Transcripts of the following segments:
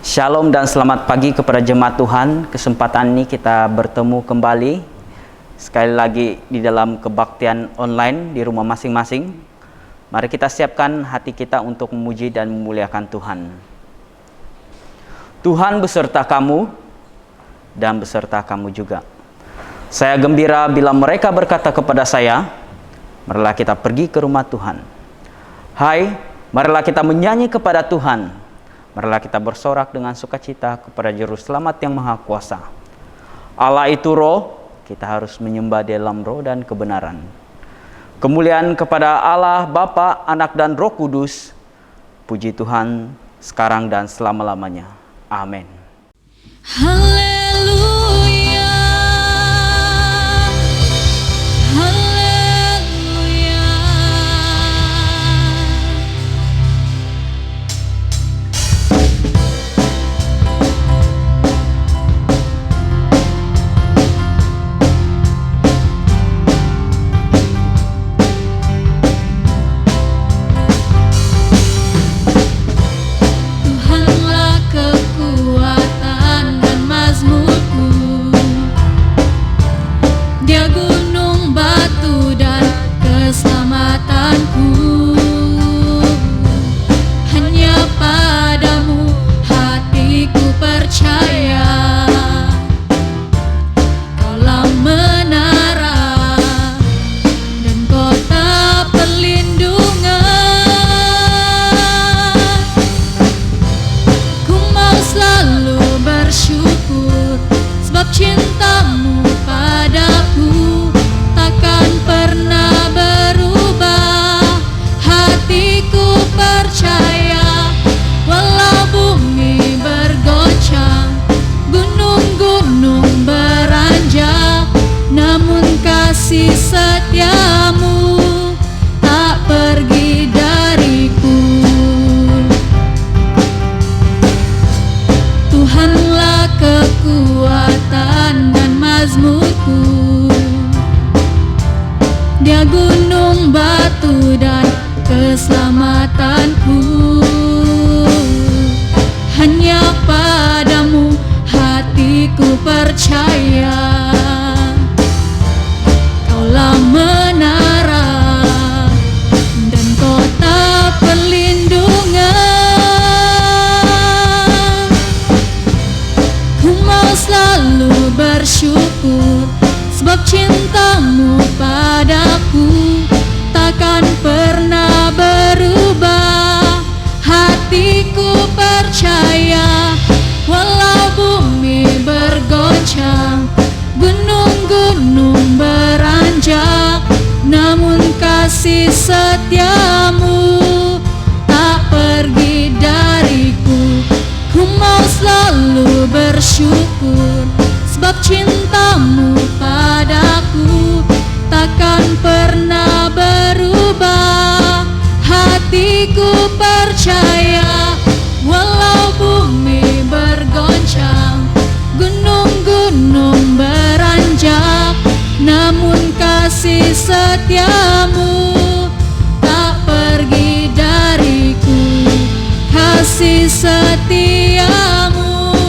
Shalom dan selamat pagi kepada jemaat Tuhan. Kesempatan ini kita bertemu kembali sekali lagi di dalam kebaktian online di rumah masing-masing. Mari kita siapkan hati kita untuk memuji dan memuliakan Tuhan. Tuhan beserta kamu dan beserta kamu juga. Saya gembira bila mereka berkata kepada saya, marilah kita pergi ke rumah Tuhan. Hai, marilah kita menyanyi kepada Tuhan. Marilah kita bersorak dengan sukacita kepada Juru Selamat yang Maha Kuasa. Allah itu roh, kita harus menyembah dalam roh dan kebenaran. Kemuliaan kepada Allah, Bapa, Anak, dan Roh Kudus. Puji Tuhan sekarang dan selama-lamanya. Amin. Haleluya, haleluya. Tuhanlah kekuatan dan mazmurku, Dia gunung batu dan keselamatanku. Hanya padamu hatiku percaya, Kaulah menara dan kota perlindungan. Ku mau selalu bersyukur sebab cintamu padaku takkan pernah berubah. Hatiku percaya walau bumi bergoncang, gunung-gunung beranjak, namun kasih setiamu tak pergi dariku. Tuhanlah kekuatan dan mazmurku, Dia gunung batu dan keselamatanku. Hanya padamu hatiku percaya, Kaulah menara dan kota perlindungan. Ku mau selalu bersyukur sebab cintamu padaku takkan pernah berubah. Hatiku percaya walau bumi bergoncang, gunung-gunung beranjak, namun kasih setiamu tak pergi dariku. Ku mau selalu bersyukur sebab cintamu padaku takkan pernah berubah. Hatiku percaya walau bumi bergoncang, gunung-gunung beranjak, namun kasih setiamu tak pergi dariku. Kasih setiamu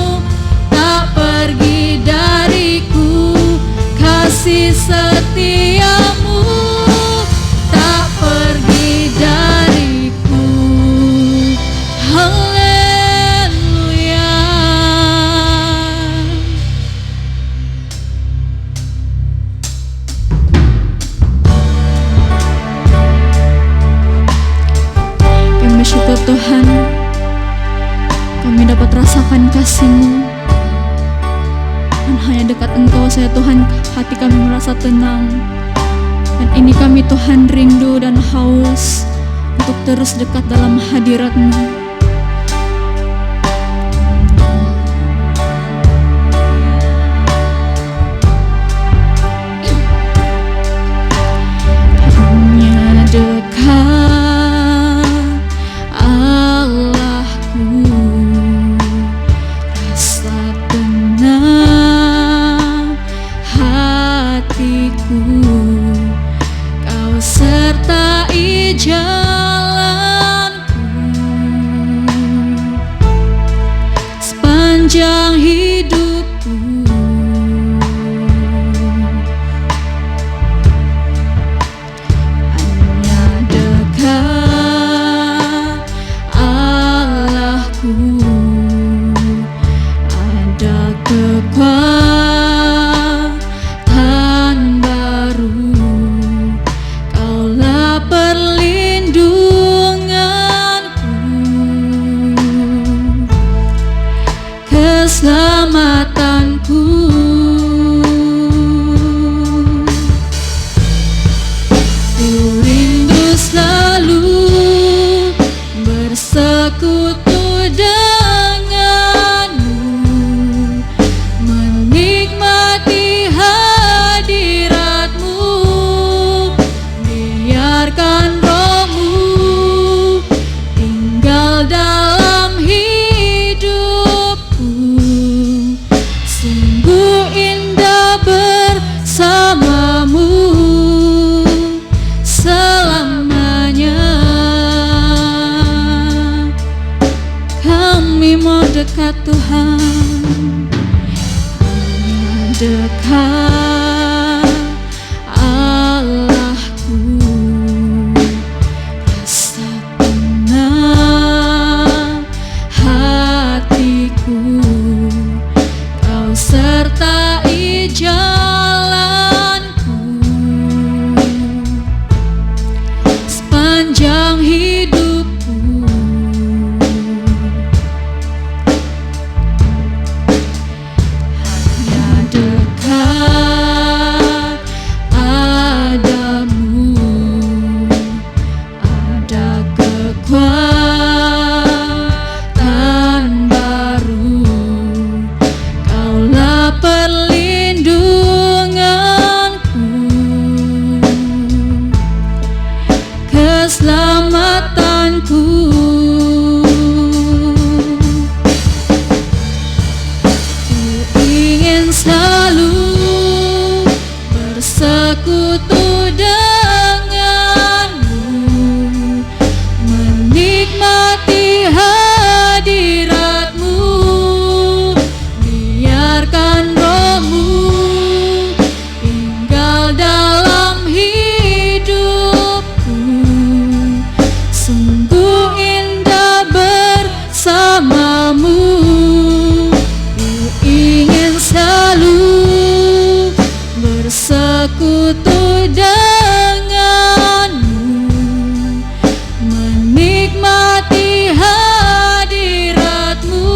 tak pergi dariku. Kasih setiamu tak pergi dariku. Haleluya. Kami bersyukur Tuhan, kami dapat rasakan kasih-Mu, dan hanya dekat Engkau saya Tuhan hati kami merasa tenang. Dan ini kami Tuhan rindu dan haus untuk terus dekat dalam hadirat-Mu. Hanya dekat Allahku, rasa tenang hatiku, Kau sertai jalanku. sepanjang hidupku. Hanya dekat Allahku, ada kekuatan baru. Kaulah perlindunganku, keselamatanku. Ku rindu selalu bersekutu denganmu, menikmati hadiratmu. Biarkan rohmu tinggal dalam hidupku. Sungguh indah bersamamu selamanya. Kami mau dekat Tuhan, hanya dekat Allahku. Rasa tenang hatiku, Kau sertai jalanku sepanjang hidupku. Hanya dekat padamu, ada kekuatan baru. Kaulah perlindunganku, keselamatanku. Ku ingin selalu bersekutu denganmu, menikmati hadiratmu. Biarkan rohmu tinggal dalam hidupku. Sungguh indah bersamamu. Ku ingin selalu bersekutu denganmu, menikmati hadiratmu.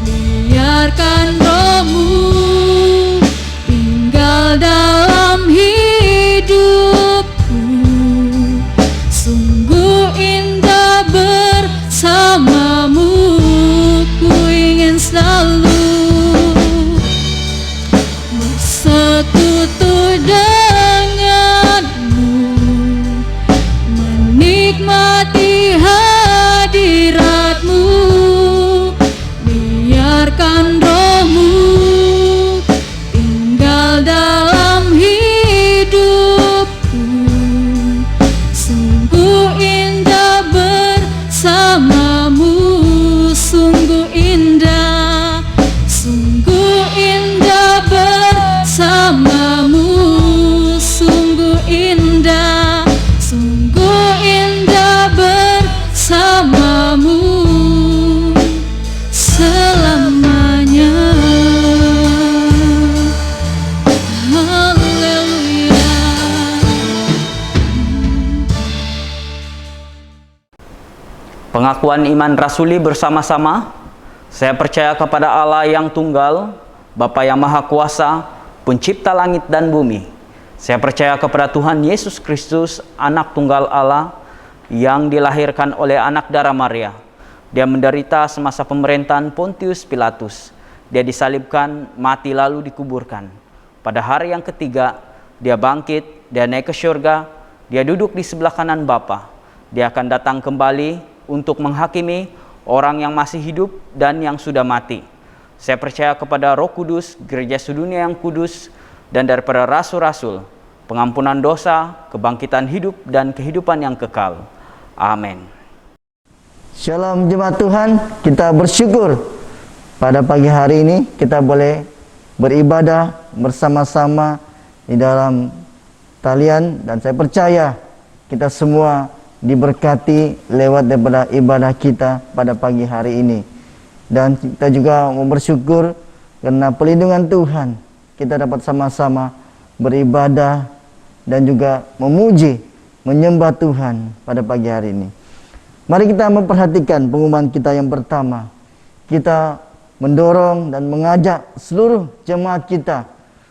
Biarkan rohmu tinggal dalam hidupku. Sungguh indah bersamamu. Ku ingin selalu bersekutu denganmu, menikmati hadiratmu. Biarkan rohmu tinggal dalam hidupku. Sungguh indah bersamamu. Sungguh indah, sungguh indah bersamamu. Sungguh indah, sungguh indah bersamamu selamanya. Haleluya. Pengakuan iman rasuli bersama-sama. Saya percaya kepada Allah yang tunggal, Bapa yang Maha Kuasa, Pencipta langit dan bumi. Saya percaya kepada Tuhan Yesus Kristus, Anak Tunggal Allah, yang dilahirkan oleh anak darah Maria. Dia menderita semasa pemerintahan Pontius Pilatus. Dia disalibkan, mati lalu dikuburkan. Pada hari yang ketiga, dia bangkit, dia naik ke surga, dia duduk di sebelah kanan Bapa. Dia akan datang kembali untuk menghakimi orang yang masih hidup dan yang sudah mati. Saya percaya kepada Roh Kudus, gereja sedunia yang kudus, dan daripada rasul-rasul, pengampunan dosa, kebangkitan hidup, dan kehidupan yang kekal. Amin. Shalom jemaat Tuhan, kita bersyukur pada pagi hari ini kita boleh beribadah bersama-sama di dalam talian, dan saya percaya kita semua diberkati lewat daripada ibadah kita pada pagi hari ini. Dan kita juga mau bersyukur karena pelindungan Tuhan, kita dapat sama-sama beribadah dan juga memuji, menyembah Tuhan pada pagi hari ini. Mari kita memperhatikan pengumuman kita yang pertama. Kita mendorong dan mengajak seluruh jemaat kita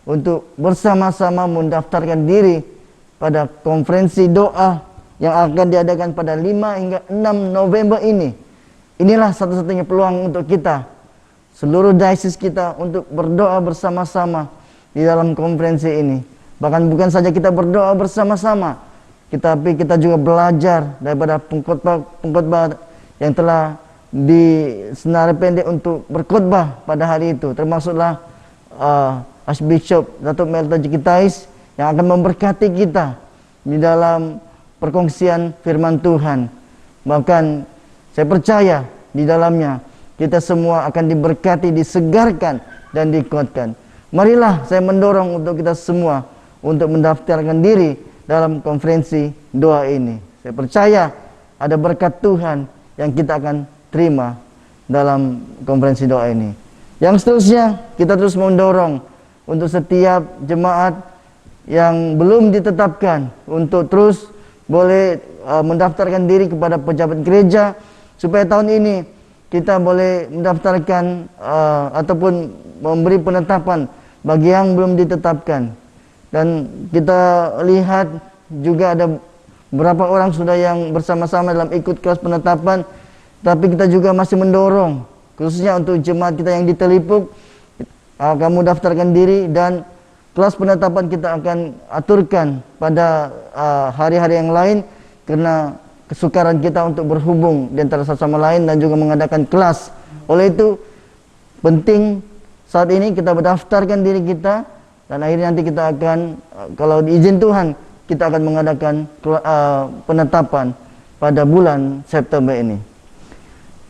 untuk bersama-sama mendaftarkan diri pada konferensi doa yang akan diadakan pada 5 hingga 6 November ini. Inilah satu-satunya peluang untuk kita, seluruh diocese kita, untuk berdoa bersama-sama di dalam konferensi ini. Bahkan bukan saja kita berdoa bersama-sama, tapi kita juga belajar daripada pengkhotbah yang telah disenari pendek untuk berkhotbah pada hari itu, termasuklah Archbishop Datuk Melta Jikitais yang akan memberkati kita di dalam perkongsian firman Tuhan. Bahkan saya percaya di dalamnya kita semua akan diberkati, disegarkan dan dikuatkan. Marilah saya mendorong untuk kita semua untuk mendaftarkan diri dalam konferensi doa ini. Saya percaya ada berkat Tuhan yang kita akan terima dalam konferensi doa ini. Yang seterusnya, kita terus mendorong untuk setiap jemaat yang belum ditetapkan untuk terus boleh mendaftarkan diri kepada pejabat gereja, supaya tahun ini kita boleh mendaftarkan ataupun memberi penetapan bagi yang belum ditetapkan. Dan kita lihat juga ada beberapa orang sudah yang bersama-sama dalam ikut kelas penetapan, tapi kita juga masih mendorong, khususnya untuk jemaat kita yang di Telipuk, kamu daftarkan diri, dan kelas penetapan kita akan aturkan pada hari-hari yang lain, karena kesukaran kita untuk berhubung di antara satu sama lain dan juga mengadakan kelas. Oleh itu penting saat ini kita mendaftarkan diri kita, dan akhirnya nanti kita akan, kalau diizin Tuhan, kita akan mengadakan penetapan pada bulan September ini.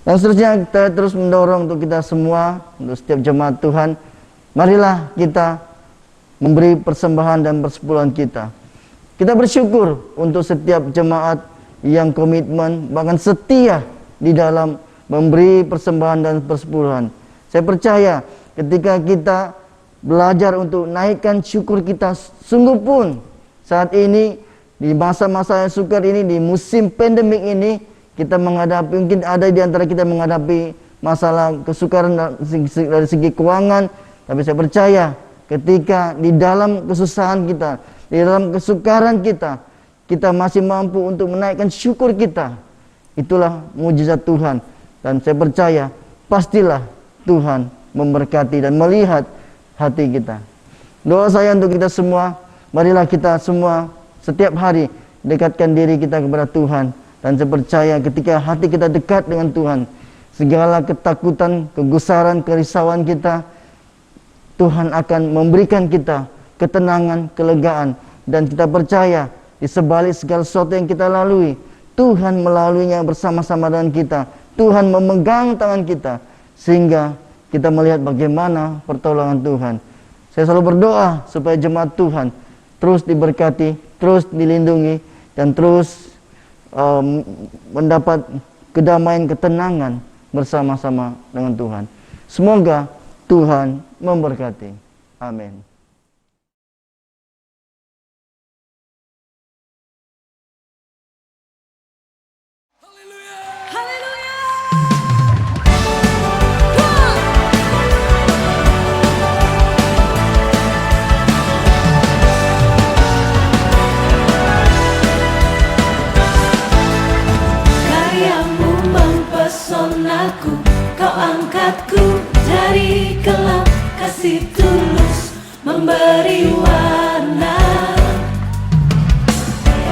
Yang seterusnya, kita terus mendorong untuk kita semua, untuk setiap jemaat Tuhan, marilah kita memberi persembahan dan persepuluhan kita. Kita bersyukur untuk setiap jemaat yang komitmen, bahkan setia di dalam memberi persembahan dan persepuluhan. Saya percaya ketika kita belajar untuk naikkan syukur kita, sungguh pun saat ini di masa-masa yang sukar ini, di musim pandemik ini, kita menghadapi, mungkin ada di antara kita menghadapi masalah kesukaran dari segi keuangan, tapi saya percaya ketika di dalam kesusahan kita, di dalam kesukaran kita, kita masih mampu untuk menaikkan syukur kita. Itulah mujizat Tuhan. Dan saya percaya pastilah Tuhan memberkati dan melihat hati kita. Doa saya untuk kita semua, marilah kita semua setiap hari dekatkan diri kita kepada Tuhan. Dan saya percaya ketika hati kita dekat dengan Tuhan, segala ketakutan, kegusaran, kerisauan kita, Tuhan akan memberikan kita ketenangan, kelegaan. Dan kita percaya di sebalik segala sesuatu yang kita lalui, Tuhan melaluinya bersama-sama dengan kita. Tuhan memegang tangan kita, sehingga kita melihat bagaimana pertolongan Tuhan. Saya selalu berdoa supaya jemaat Tuhan terus diberkati, terus dilindungi, dan terus mendapat kedamaian, ketenangan bersama-sama dengan Tuhan. Semoga Tuhan memberkati. Amin. Karyamu mempesonaku, kau angkatku dari gelap, kasih tulus memberi warna.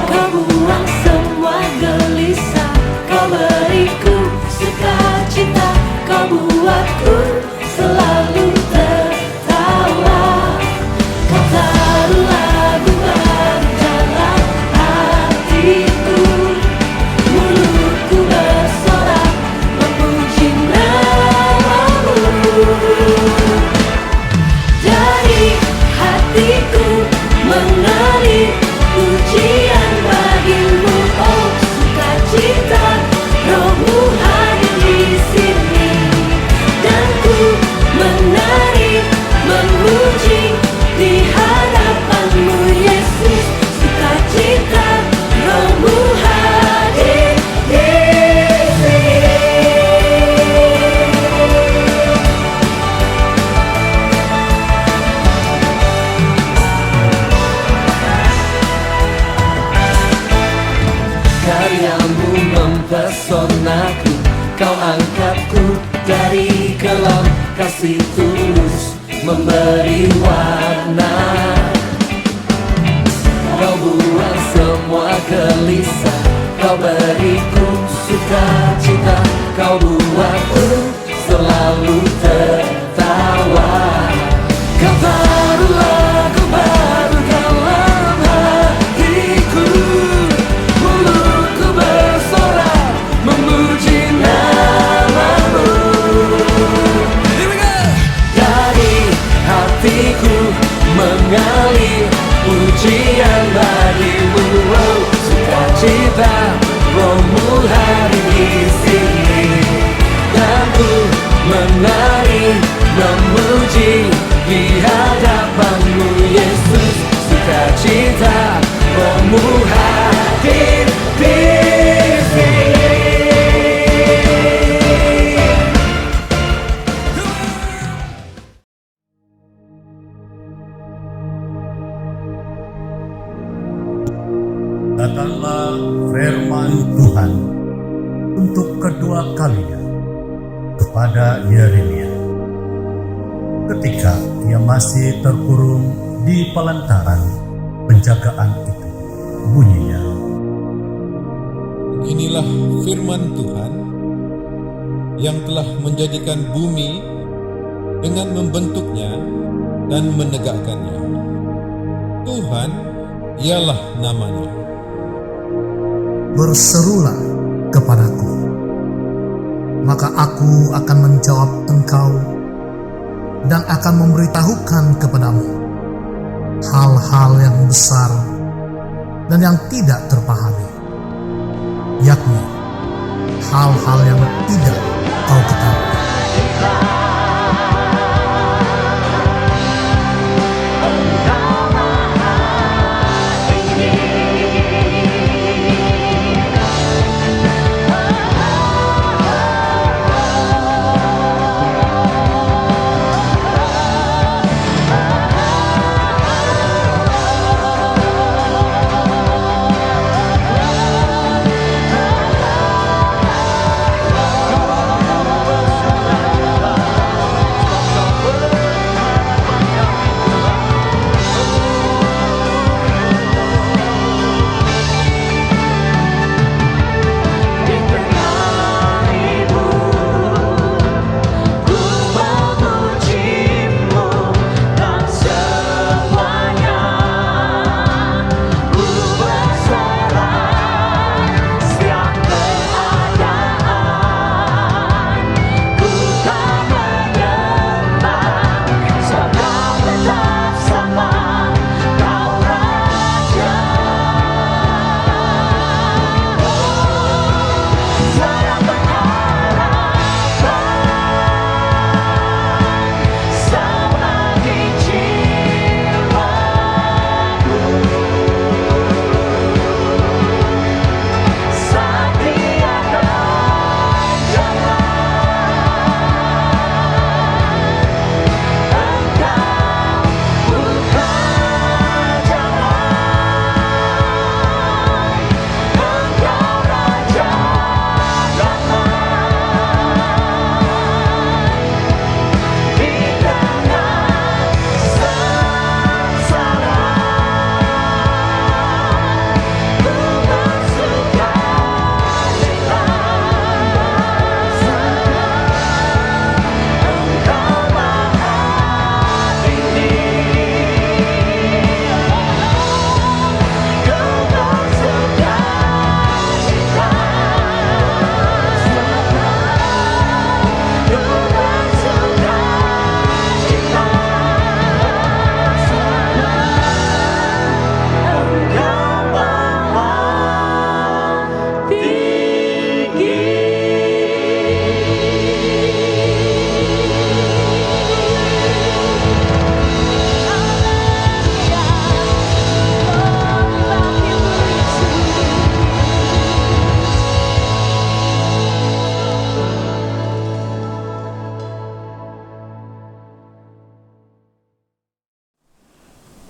Kau buang semua gelisah, kau beriku sukacita, kau buatku selalu tertawa. Kau taruh lagu baru dalam hatiku, mulutku bersorak memuji namamu. memberi warna. Kau buang semua gelisah, kau beriku sukacita, kau buatku selalu tertawa. Kau taruh lagu baru dalam hatiku, mulutku bersorak memuji namamu. Dari hatiku mengalir pujian bagimu, oh, sukacita rohmu hari di sini, dan ku menari memuji di hadapanmu Yesus. Sukacita rohmu hadir di sini. Datanglah firman Tuhan untuk kedua kalinya kepada Yeremia ketika ia masih terkurung di pelantaran penjagaan itu. Bunyinya, inilah firman Tuhan yang telah menjadikan bumi dengan membentuknya dan menegakkannya. Tuhan ialah namanya. berserulah kepadaku, maka aku akan menjawab engkau dan akan memberitahukan kepadamu hal-hal yang besar dan yang tidak terpahami, yakni hal-hal yang tidak kau ketahui.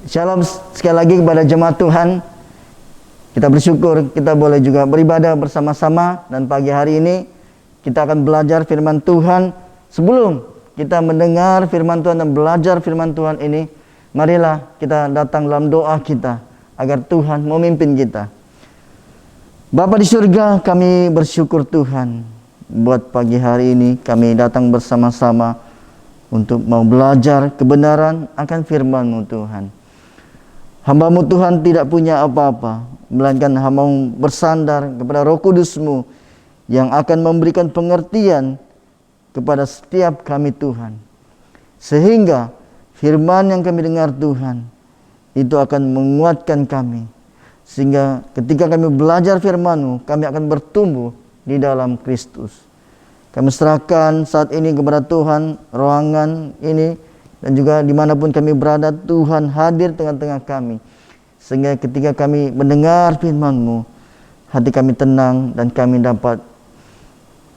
Shalom sekali lagi kepada jemaat Tuhan. Kita bersyukur kita boleh juga beribadah bersama-sama, dan pagi hari ini kita akan belajar firman Tuhan. Sebelum kita mendengar firman Tuhan dan belajar firman Tuhan ini, marilah kita datang dalam doa kita agar Tuhan memimpin kita. Bapa di surga, kami bersyukur Tuhan buat pagi hari ini kami datang bersama-sama untuk mau belajar kebenaran akan firman-Mu Tuhan. Hamba-Mu Tuhan tidak punya apa-apa, melainkan hamba-Mu bersandar kepada Roh Kudus-Mu yang akan memberikan pengertian kepada setiap kami Tuhan. Sehingga firman yang kami dengar Tuhan, itu akan menguatkan kami. Sehingga ketika kami belajar firman-Mu, kami akan bertumbuh di dalam Kristus. Kami serahkan saat ini kepada Tuhan ruangan ini, dan juga dimanapun kami berada, Tuhan hadir tengah-tengah kami. Sehingga ketika kami mendengar firman-Mu, hati kami tenang dan kami dapat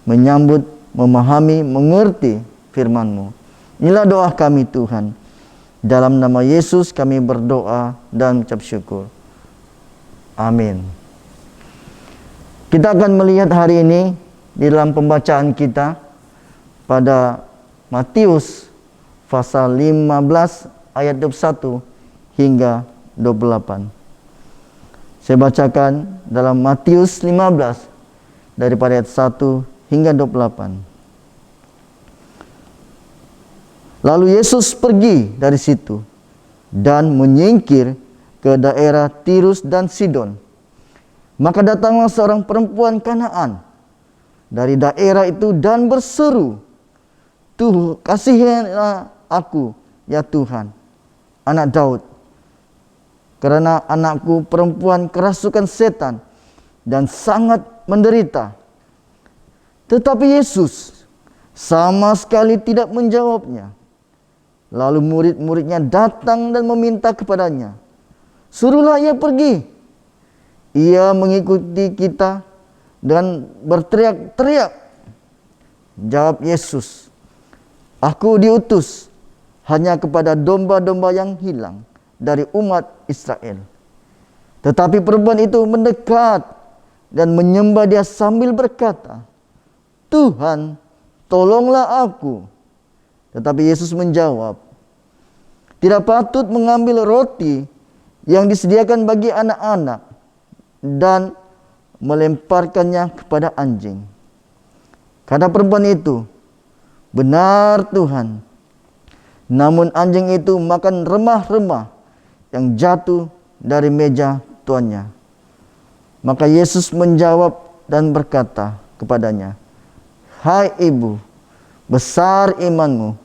menyambut, memahami, mengerti firman-Mu. Inilah doa kami Tuhan. Dalam nama Yesus kami berdoa dan mengucap syukur. Amin. Kita akan melihat hari ini di dalam pembacaan kita pada Matius pasal 15 ayat 21 hingga 28. Saya bacakan dalam Matius 15 daripada ayat 1 hingga 28. Lalu Yesus pergi dari situ dan menyingkir ke daerah Tirus dan Sidon. Maka datanglah seorang perempuan Kanaan dari daerah itu dan berseru, "Tuh, kasihilah aku, ya Tuhan, anak Daud, karena anakku perempuan kerasukan setan dan sangat menderita." Tetapi Yesus sama sekali tidak menjawabnya. Lalu murid-muridnya datang dan meminta kepadanya, "Suruhlah ia pergi." Ia mengikuti kita dan berteriak-teriak. Jawab Yesus, "Aku diutus hanya kepada domba-domba yang hilang dari umat Israel." Tetapi perempuan itu mendekat dan menyembah Dia sambil berkata, "Tuhan, tolonglah aku." Tetapi Yesus menjawab, "Tidak patut mengambil roti yang disediakan bagi anak-anak dan melemparkannya kepada anjing." Kata perempuan itu, "Benar Tuhan, namun anjing itu makan remah-remah yang jatuh dari meja tuannya." Maka Yesus menjawab dan berkata kepadanya, "Hai ibu, besar imanmu,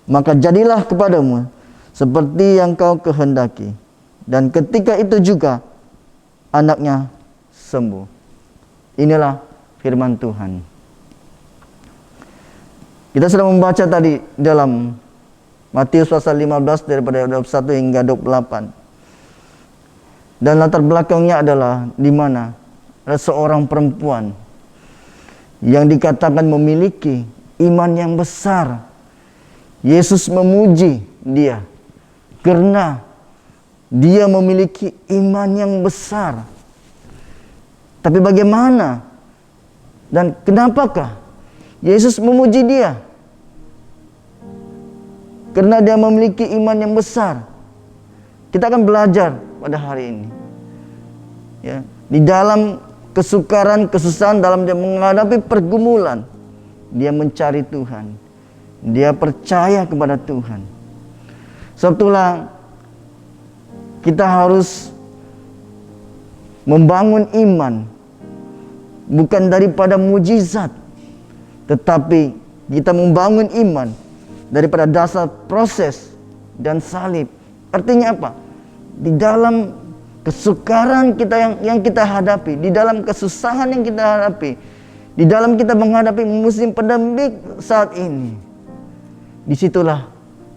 maka jadilah kepadamu seperti yang kau kehendaki." Dan ketika itu juga anaknya sembuh. Inilah firman Tuhan. Kita sudah membaca tadi dalam Matius pasal 15 daripada 21 hingga 28. Dan latar belakangnya adalah di mana ada seorang perempuan yang dikatakan memiliki iman yang besar. Yesus memuji dia karena dia memiliki iman yang besar. Tapi bagaimana dan kenapakah Yesus memuji dia? Karena dia memiliki iman yang besar. Kita akan belajar pada hari ini, ya, di dalam kesukaran, kesusahan, dalam dia menghadapi pergumulan, dia mencari Tuhan. Dia percaya kepada Tuhan. Sebab itulah kita harus membangun iman bukan daripada mujizat, tetapi kita membangun iman daripada dasar proses dan salib. Artinya apa? Di dalam kesukaran kita yang kita hadapi, di dalam kesusahan yang kita hadapi, di dalam kita menghadapi musim pandemik saat ini, disitulah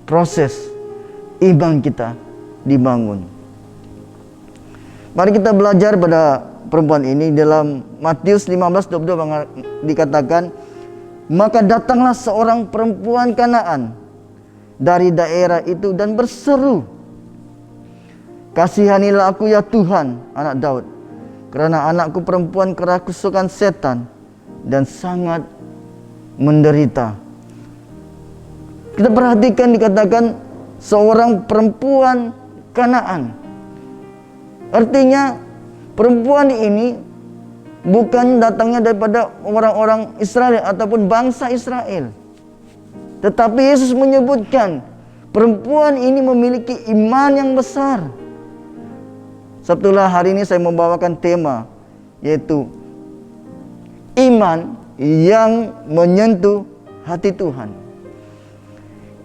proses iman kita dibangun. Mari kita belajar pada perempuan ini. Dalam Matius 15:22 dikatakan, "Maka datanglah seorang perempuan Kanaan dari daerah itu dan berseru, 'Kasihanilah aku ya Tuhan, anak Daud, karena anakku perempuan kerasukan setan dan sangat menderita.'" Kita perhatikan dikatakan seorang perempuan Kanaan. Artinya perempuan ini bukan datangnya daripada orang-orang Israel ataupun bangsa Israel. Tetapi Yesus menyebutkan perempuan ini memiliki iman yang besar. Sabtulah hari ini saya membawakan tema, yaitu iman yang menyentuh hati Tuhan.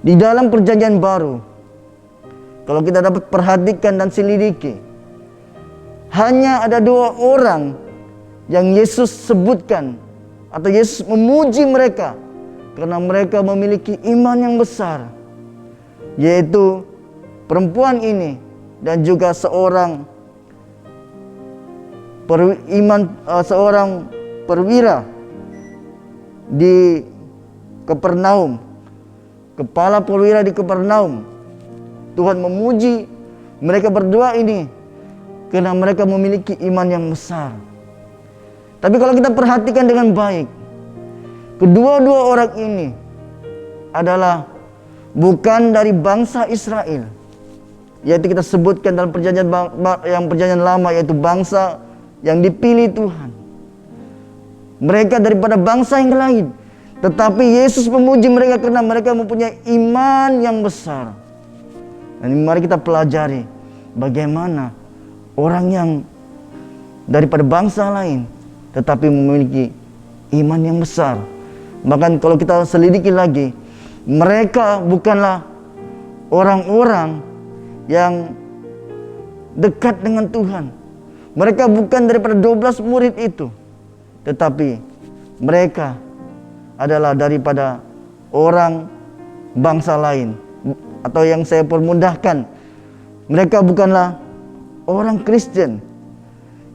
Di dalam perjanjian baru, kalau kita dapat perhatikan dan selidiki, hanya ada 2 orang yang Yesus sebutkan atau Yesus memuji mereka karena mereka memiliki iman yang besar, yaitu perempuan ini dan juga seorang perwira di Kapernaum, kepala perwira di Kapernaum. Tuhan memuji mereka berdua ini karena mereka memiliki iman yang besar. Tapi kalau kita perhatikan dengan baik, kedua-dua orang ini adalah bukan dari bangsa Israel, yaitu kita sebutkan dalam perjanjian lama, yaitu bangsa yang dipilih Tuhan. Mereka daripada bangsa yang lain, tetapi Yesus memuji mereka karena mereka mempunyai iman yang besar. Dan mari kita pelajari bagaimana orang yang daripada bangsa lain tetapi memiliki iman yang besar. Bahkan kalau kita selidiki lagi, mereka bukanlah orang-orang yang dekat dengan Tuhan. Mereka bukan daripada 12 murid itu, tetapi mereka adalah daripada orang bangsa lain. Atau yang saya permudahkan, mereka bukanlah orang Kristen.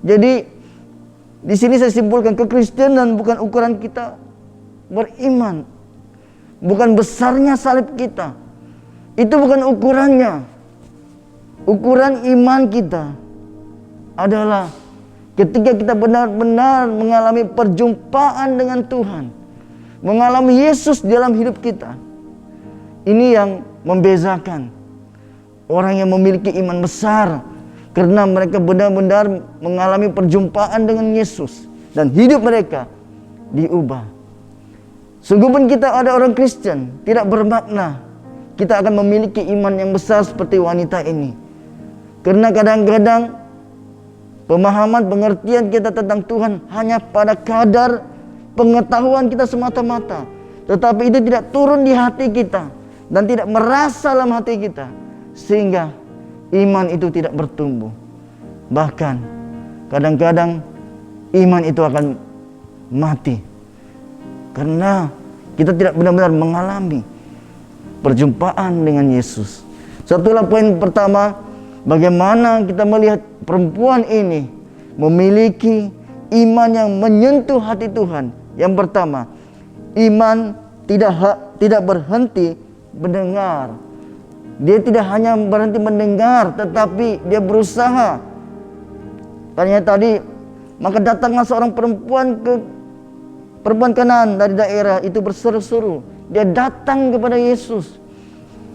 Jadi di sini saya simpulkan, kekristenan bukan ukuran kita beriman, bukan besarnya salib kita. Itu bukan ukurannya. Ukuran iman kita adalah ketika kita benar-benar mengalami perjumpaan dengan Tuhan, mengalami Yesus dalam hidup kita. Ini yang membezakan orang yang memiliki iman besar, karena mereka benar-benar mengalami perjumpaan dengan Yesus dan hidup mereka diubah. Sungguh pun kita ada orang Kristen, tidak bermakna kita akan memiliki iman yang besar seperti wanita ini. Karena kadang-kadang pemahaman, pengertian kita tentang Tuhan hanya pada kadar pengetahuan kita semata-mata, tetapi itu tidak turun di hati kita dan tidak merasa dalam hati kita, sehingga iman itu tidak bertumbuh. Bahkan kadang-kadang iman itu akan mati karena kita tidak benar-benar mengalami perjumpaan dengan Yesus. Satulah poin pertama, bagaimana kita melihat perempuan ini memiliki iman yang menyentuh hati Tuhan. Yang pertama, iman tidak berhenti mendengar. Dia tidak hanya berhenti mendengar, tetapi dia berusaha. Tanya tadi, maka datanglah seorang perempuan Kanaan dari daerah itu berseru-seru. Dia datang kepada Yesus.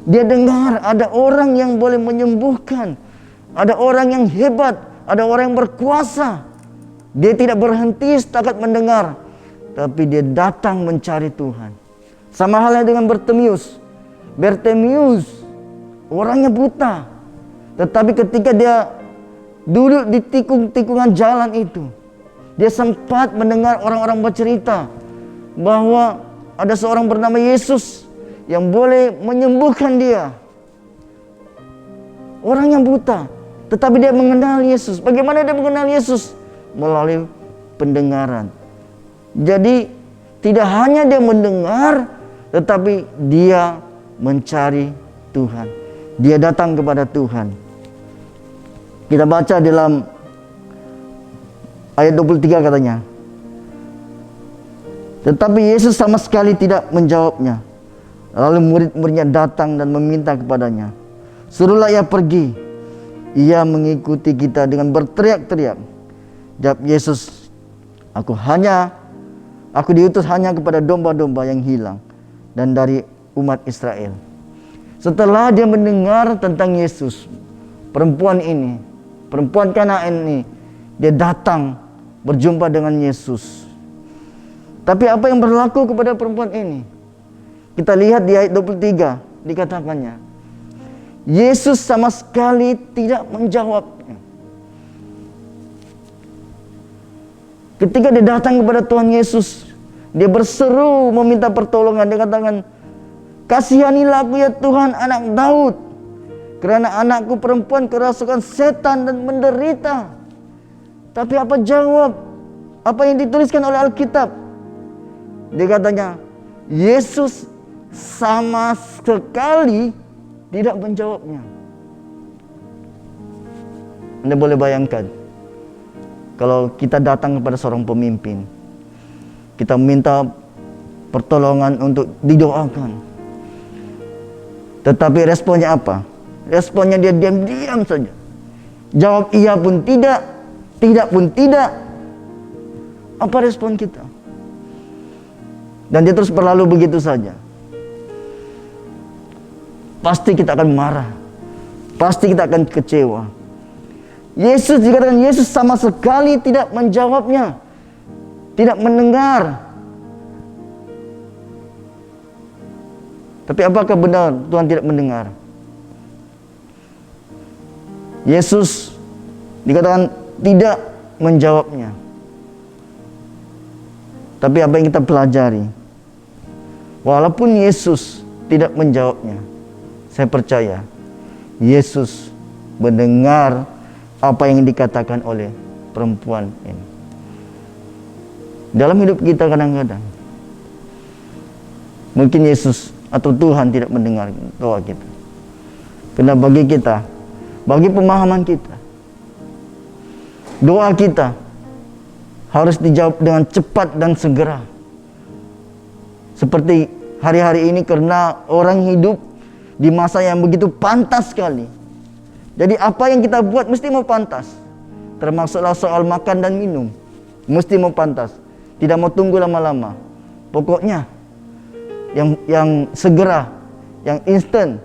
Dia dengar ada orang yang boleh menyembuhkan, ada orang yang hebat, ada orang yang berkuasa. Dia tidak berhenti setakat mendengar, tapi dia datang mencari Tuhan. Sama halnya dengan Bartimius, orangnya buta, tetapi ketika dia duduk di tikungan jalan itu, dia sempat mendengar orang-orang bercerita bahwa ada seorang bernama Yesus yang boleh menyembuhkan dia. Orang yang buta, tetapi dia mengenal Yesus. Bagaimana dia mengenal Yesus? Melalui pendengaran. Jadi tidak hanya dia mendengar, tetapi dia mencari Tuhan. Dia datang kepada Tuhan. Kita baca dalam ayat 23 katanya. Tetapi Yesus sama sekali tidak menjawabnya. Lalu murid-muridnya datang dan meminta kepadanya, suruhlah ia pergi. Ia mengikuti kita dengan berteriak-teriak. Jawab Yesus, Aku diutus hanya kepada domba-domba yang hilang. Dan dari umat Israel. Setelah dia mendengar tentang Yesus, perempuan Kanaan ini, dia datang berjumpa dengan Yesus. Tapi apa yang berlaku kepada perempuan ini? Kita lihat di ayat 23, dikatakannya, Yesus sama sekali tidak menjawabnya. Ketika dia datang kepada Tuhan Yesus, dia berseru meminta pertolongan. Dia katakan, kasihanilah aku ya Tuhan, anak Daud, karena anakku perempuan kerasukan setan dan menderita. Tapi apa jawab? Apa yang dituliskan oleh Alkitab? Dia katanya, Yesus sama sekali tidak menjawabnya. Anda boleh bayangkan, kalau kita datang kepada seorang pemimpin, kita minta pertolongan untuk didoakan, tetapi responnya apa? Responnya dia diam-diam saja. Jawab iya pun tidak, tidak pun tidak. Apa respon kita? Dan dia terus berlalu begitu saja. Pasti kita akan marah. Pasti kita akan kecewa. Yesus dikatakan Yesus sama sekali tidak menjawabnya. Tidak mendengar. Tapi apakah benar Tuhan tidak mendengar? Yesus dikatakan tidak menjawabnya. Tapi apa yang kita pelajari? Walaupun Yesus tidak menjawabnya, saya percaya Yesus mendengar apa yang dikatakan oleh perempuan ini. Dalam hidup kita kadang-kadang mungkin Yesus atau Tuhan tidak mendengar doa kita. Karena bagi kita, bagi pemahaman kita, doa kita harus dijawab dengan cepat dan segera. Seperti hari-hari ini, karena orang hidup di masa yang begitu pantas sekali. Jadi apa yang kita buat mesti mau pantas. Termasuklah soal makan dan minum. Mesti mau pantas. Tidak mau tunggu lama-lama. Pokoknya yang segera, yang instan.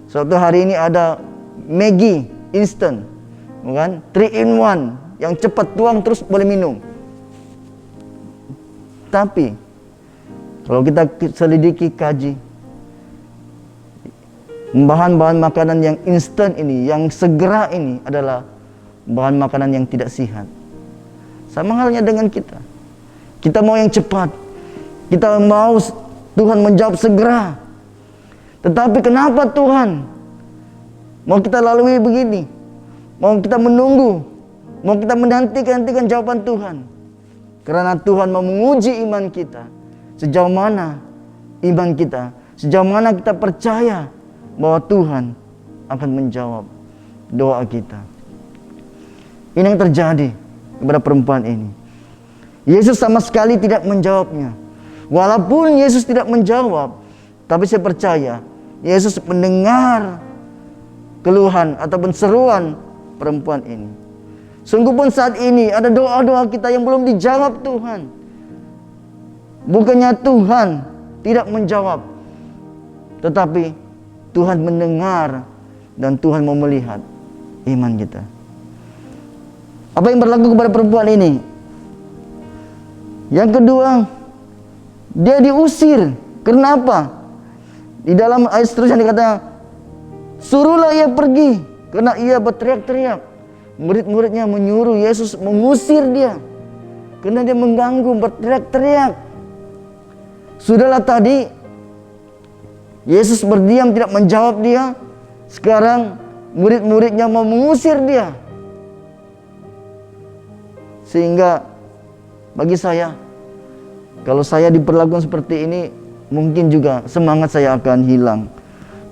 Suatu hari ini ada Maggi instant, bukan? 3 in 1, yang cepat tuang terus boleh minum. Tapi kalau kita selidiki, kaji, bahan-bahan makanan yang instan ini, yang segera ini adalah bahan makanan yang tidak sehat. Sama halnya dengan kita. Kita mau yang cepat. Kita mau Tuhan menjawab segera. Tetapi kenapa Tuhan mau kita lalui begini? Mau kita menunggu? Mau kita menantikan jawaban Tuhan? Karena Tuhan mau menguji iman kita. Sejauh mana iman kita? Sejauh mana kita percaya bahwa Tuhan akan menjawab doa kita. Ini yang terjadi kepada perempuan ini. Yesus sama sekali tidak menjawabnya. Walaupun Yesus tidak menjawab, tapi saya percaya Yesus mendengar keluhan ataupun seruan perempuan ini. Sungguh pun saat ini ada doa-doa kita yang belum dijawab Tuhan. Bukannya Tuhan tidak menjawab, tetapi Tuhan mendengar dan Tuhan mau melihat iman kita. Apa yang berlaku kepada perempuan ini? Yang kedua, dia diusir. Kenapa? Di dalam ayat seterusnya dikatakan, suruhlah ia pergi, karena ia berteriak-teriak. Murid-muridnya menyuruh Yesus mengusir dia, karena dia mengganggu, berteriak-teriak. Sudahlah tadi Yesus berdiam tidak menjawab dia. Sekarang murid-muridnya mau mengusir dia. Sehingga bagi saya, kalau saya diperlakukan seperti ini, mungkin juga semangat saya akan hilang.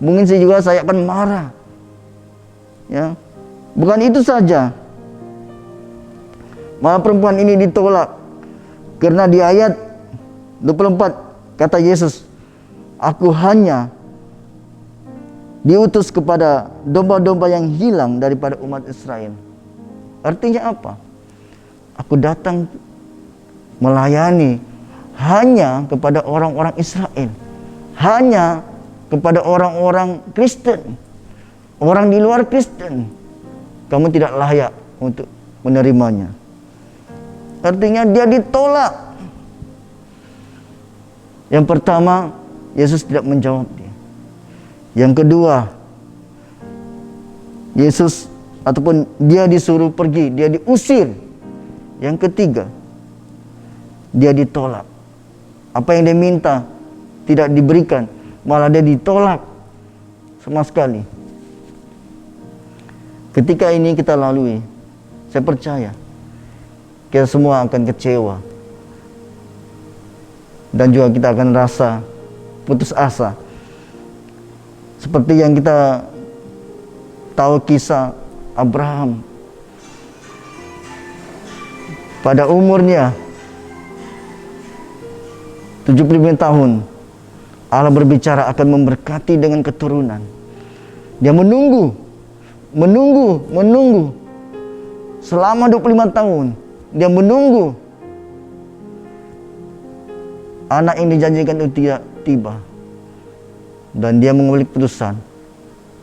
Mungkin saya akan marah. Ya. Bukan itu saja. Malah perempuan ini ditolak. Karena di ayat 24 kata Yesus, aku hanya diutus kepada domba-domba yang hilang daripada umat Israel. Artinya apa? Aku datang melayani hanya kepada orang-orang Israel. hanya kepada orang-orang Kristen, orang di luar Kristen. Kamu tidak layak untuk menerimanya. Artinya dia ditolak. Yang pertama, Yesus tidak menjawab dia. Yang kedua, Yesus ataupun dia disuruh pergi, dia diusir. Yang ketiga, dia ditolak. Apa yang dia minta tidak diberikan, malah dia ditolak sama sekali. Ketika ini kita lalui, saya percaya kita semua akan kecewa. Dan juga kita akan rasa putus asa. Seperti yang kita tahu kisah Abraham. Pada umurnya 75 tahun, Allah berbicara akan memberkati dengan keturunan. Dia menunggu selama 25 tahun. Dia menunggu anak yang dijanjikan itu tidak tiba. Dan dia mengambil keputusan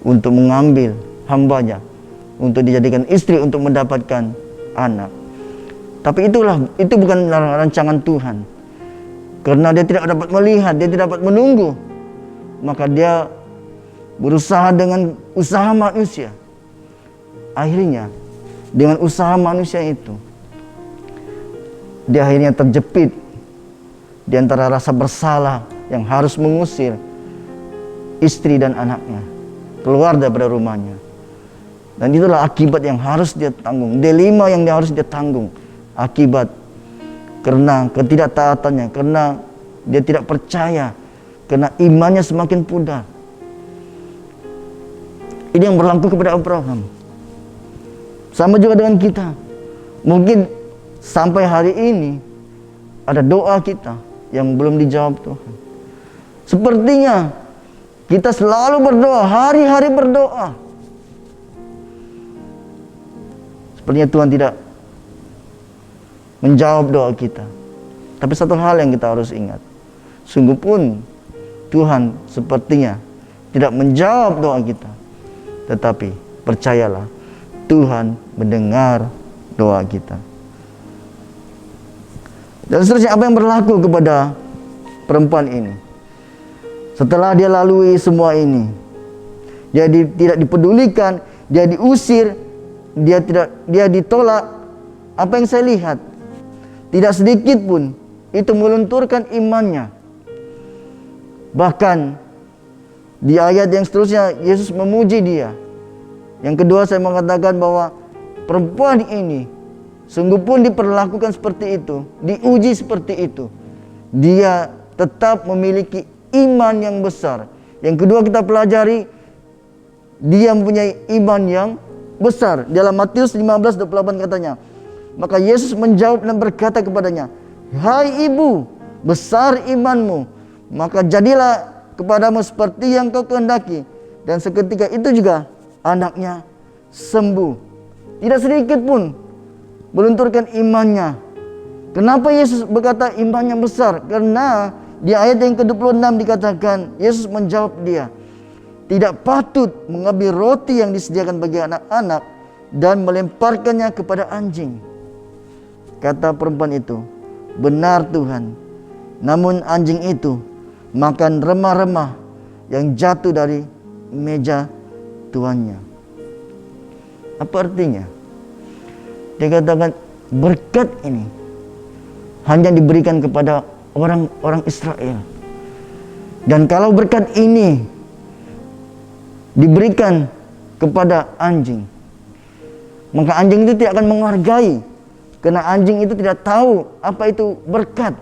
untuk mengambil hambanya untuk dijadikan istri untuk mendapatkan anak. Tapi itu bukan rancangan Tuhan. Karena dia tidak dapat melihat, dia tidak dapat menunggu, maka dia berusaha dengan usaha manusia. Akhirnya dengan usaha manusia itu, dia akhirnya terjepit di antara rasa bersalah yang harus mengusir istri dan anaknya keluar daripada rumahnya. Dan itulah akibat yang harus dia tanggung, dilema yang harus dia tanggung. Akibat karena ketidaktaatannya, karena dia tidak percaya, karena imannya semakin pudar. Ini yang berlaku kepada Abraham. Sama juga dengan kita. Mungkin sampai hari ini ada doa kita yang belum dijawab Tuhan. Sepertinya kita selalu berdoa, hari-hari berdoa. Sepertinya Tuhan tidak menjawab doa kita. Tapi satu hal yang kita harus ingat, sungguh pun Tuhan sepertinya tidak menjawab doa kita, tetapi percayalah, Tuhan mendengar doa kita. Dan seterusnya, apa yang berlaku kepada perempuan ini? Setelah dia lalui semua ini, dia tidak dipedulikan, dia diusir, dia ditolak. Apa yang saya lihat, tidak sedikit pun itu melunturkan imannya. Bahkan di ayat yang seterusnya Yesus memuji dia. Yang kedua, saya mengatakan bahwa perempuan ini sungguh pun diperlakukan seperti itu, diuji seperti itu. Dia tetap memiliki iman yang besar. Yang kedua, kita pelajari dia mempunyai iman yang besar. Dalam Matius 15:28 katanya, maka Yesus menjawab dan berkata kepadanya, "Hai ibu, besar imanmu, maka jadilah kepadamu seperti yang kau kehendaki." Dan seketika itu juga anaknya sembuh. Tidak sedikit pun melunturkan imannya. Kenapa Yesus berkata imannya besar? Karena di ayat yang ke-26 dikatakan, Yesus menjawab dia, "Tidak patut mengambil roti yang disediakan bagi anak-anak dan melemparkannya kepada anjing." Kata perempuan itu, "Benar Tuhan, namun anjing itu makan remah-remah yang jatuh dari meja tuannya." Apa artinya? Dia katakan berkat ini hanya diberikan kepada orang-orang Israel. Dan kalau berkat ini diberikan kepada anjing, maka anjing itu tidak akan menghargai. Karena anjing itu tidak tahu apa itu berkat.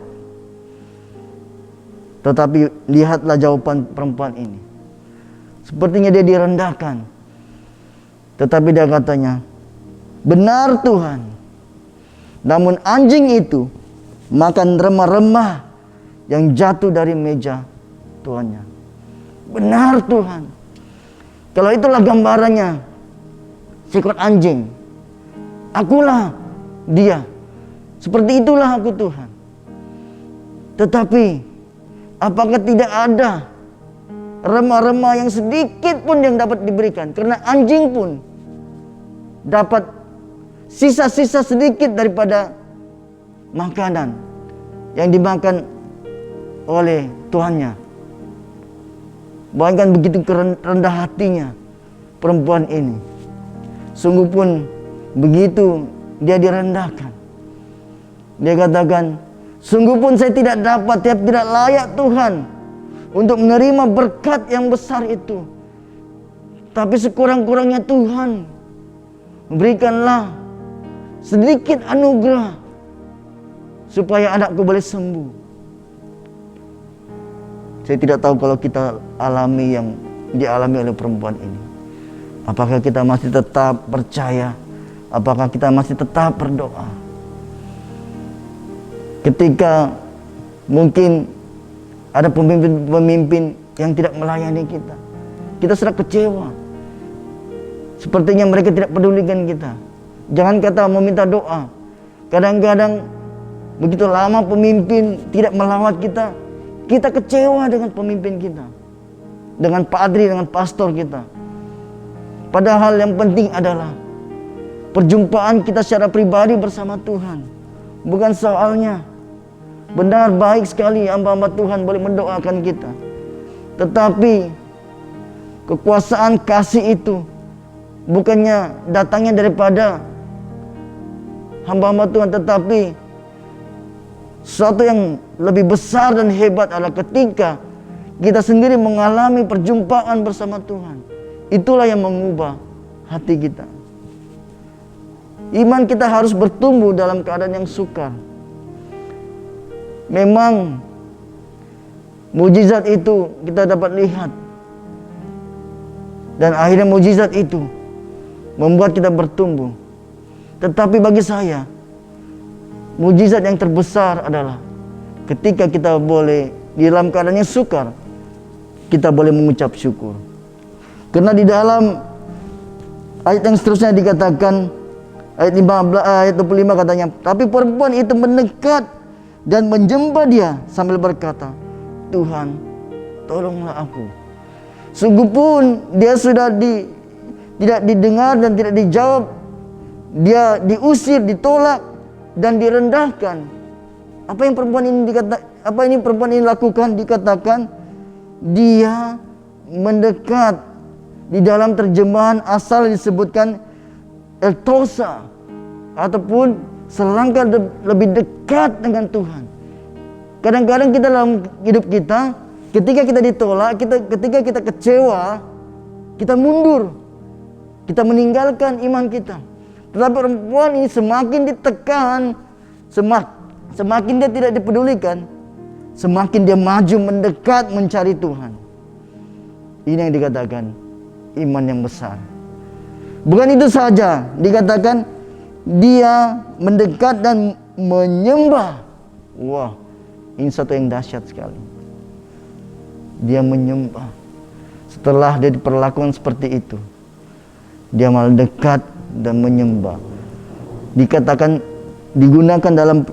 Tetapi lihatlah jawaban perempuan ini. Sepertinya dia direndahkan. Tetapi dia katanya, "Benar Tuhan, namun anjing itu makan remah-remah yang jatuh dari meja tuannya." Benar Tuhan. Kalau itulah gambarannya seekor anjing, akulah dia. Seperti itulah aku Tuhan. Tetapi apakah tidak ada remah-remah yang sedikit pun yang dapat diberikan. Karena anjing pun dapat sisa-sisa sedikit daripada makanan yang dimakan oleh tuannya. Bahkan begitu rendah hatinya perempuan ini. Sungguh pun begitu dia direndahkan. Dia katakan, sungguh pun saya tidak dapat, tidak layak Tuhan untuk menerima berkat yang besar itu. Tapi sekurang-kurangnya Tuhan, berikanlah sedikit anugerah supaya anakku boleh sembuh. Saya tidak tahu kalau kita alami yang dialami oleh perempuan ini. Apakah kita masih tetap percaya? Apakah kita masih tetap berdoa? Ketika mungkin ada pemimpin-pemimpin yang tidak melayani kita, kita sudah kecewa. Sepertinya mereka tidak pedulikan kita. Jangan kata meminta doa. Kadang-kadang begitu lama pemimpin tidak melawat kita, kita kecewa dengan pemimpin kita, dengan padri, dengan pastor kita. Padahal yang penting adalah perjumpaan kita secara pribadi bersama Tuhan. Bukan soalnya. Benar, baik sekali hamba-hamba Tuhan boleh mendoakan kita. Tetapi kekuasaan kasih itu bukannya datangnya daripada hamba-hamba Tuhan, tetapi sesuatu yang lebih besar dan hebat adalah ketika kita sendiri mengalami perjumpaan bersama Tuhan. Itulah yang mengubah hati kita. Iman kita harus bertumbuh dalam keadaan yang sukar. Memang mujizat itu kita dapat lihat, dan akhirnya mujizat itu membuat kita bertumbuh. Tetapi bagi saya, mujizat yang terbesar adalah ketika kita boleh di dalam keadaan yang sukar, kita boleh mengucap syukur. Karena di dalam ayat yang seterusnya dikatakan, ayat 15, ayat 25 katanya, tapi perempuan itu mendekat dan menjembah dia sambil berkata, Tuhan, tolonglah aku. Sungguh pun dia sudah tidak didengar dan tidak dijawab. Dia diusir, ditolak dan direndahkan. Apa yang perempuan ini lakukan? Dikatakan dia mendekat. Di dalam terjemahan asal disebutkan eltosa, ataupun selangkah lebih dekat dengan Tuhan. Kadang-kadang kita dalam hidup kita, ketika kita ditolak, ketika kita kecewa, kita mundur, kita meninggalkan iman kita. Tetapi perempuan ini semakin ditekan, semakin dia tidak dipedulikan, semakin dia maju mendekat mencari Tuhan. Ini yang dikatakan iman yang besar. Bukan itu saja, dikatakan dia mendekat dan menyembah. Wah, ini satu yang dahsyat sekali. Dia menyembah. Setelah dia diperlakukan seperti itu, dia malah dekat dan menyembah. Dikatakan, digunakan dalam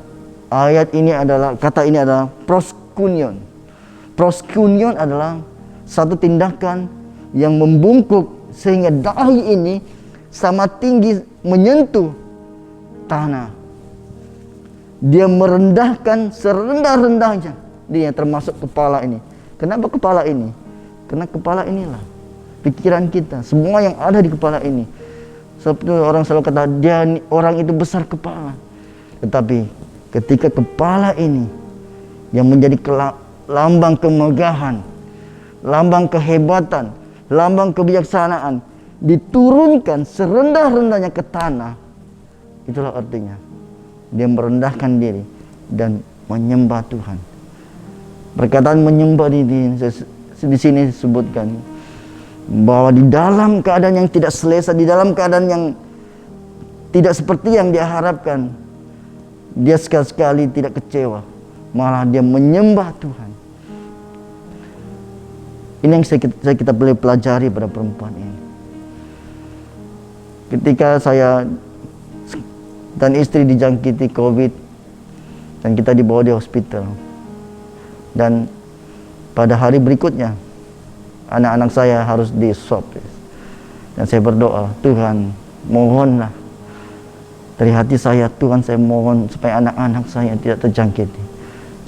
ayat ini adalah, kata ini adalah proskunion. Proskunion adalah satu tindakan yang membungkuk sehingga dahi ini sama tinggi menyentuh tanah. Dia merendahkan serendah-rendahnya. Dia termasuk kepala ini. Kenapa kepala ini? Karena kepala inilah pikiran kita, semua yang ada di kepala ini. Seperti orang selalu kata, orang itu besar kepala. Tetapi ketika kepala ini yang menjadi lambang kemegahan, lambang kehebatan, lambang kebijaksanaan, diturunkan serendah-rendahnya ke tanah, itulah artinya dia merendahkan diri dan menyembah Tuhan. Perkataan menyembah di sini disebutkan bahwa di dalam keadaan yang tidak selesa, di dalam keadaan yang tidak seperti yang dia harapkan, dia sekali-sekali tidak kecewa, malah dia menyembah Tuhan. Ini yang kita boleh pelajari pada perempuan ini. Ketika saya dan istri dijangkiti COVID dan kita dibawa di hospital, dan pada hari berikutnya anak-anak saya harus di swab. Dan saya berdoa, Tuhan mohonlah dari hati saya, Tuhan saya mohon supaya anak-anak saya tidak terjangkit.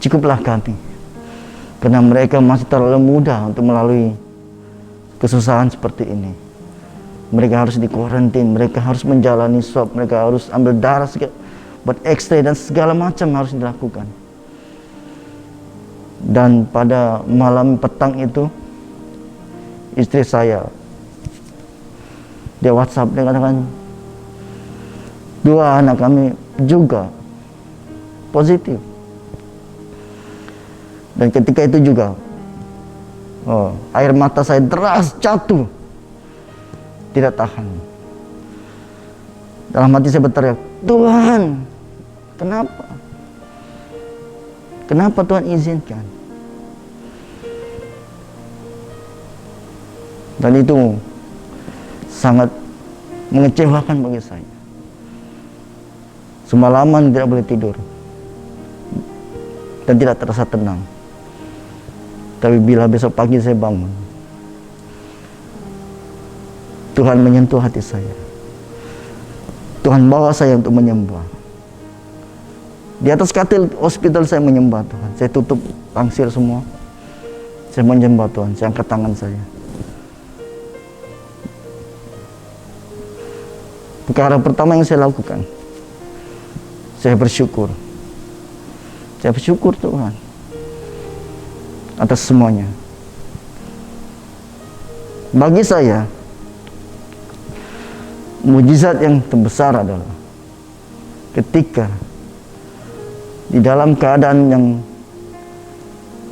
Cukuplah kami, karena mereka masih terlalu muda untuk melalui kesusahan seperti ini. Mereka harus dikarantin, mereka harus menjalani swab, mereka harus ambil darah, buat X-ray dan segala macam harus dilakukan. Dan pada malam petang itu, istri saya, dia WhatsApp, dia katakan 2 anak kami juga positif. Dan ketika itu juga air mata saya deras jatuh, tidak tahan. Dalam hati saya berteriak, Tuhan, kenapa? Kenapa Tuhan izinkan? Dan itu sangat mengecewakan bagi saya. Semalaman tidak boleh tidur dan tidak terasa tenang. Tapi bila besok pagi saya bangun, Tuhan menyentuh hati saya. Tuhan bawa saya untuk menyembah. Di atas katil hospital saya menyembah Tuhan. Saya tutup langsir semua. Saya menyembah Tuhan. Saya angkat tangan saya. Perkara pertama yang saya lakukan, saya bersyukur. Saya bersyukur Tuhan atas semuanya. Bagi saya, mujizat yang terbesar adalah ketika di dalam keadaan yang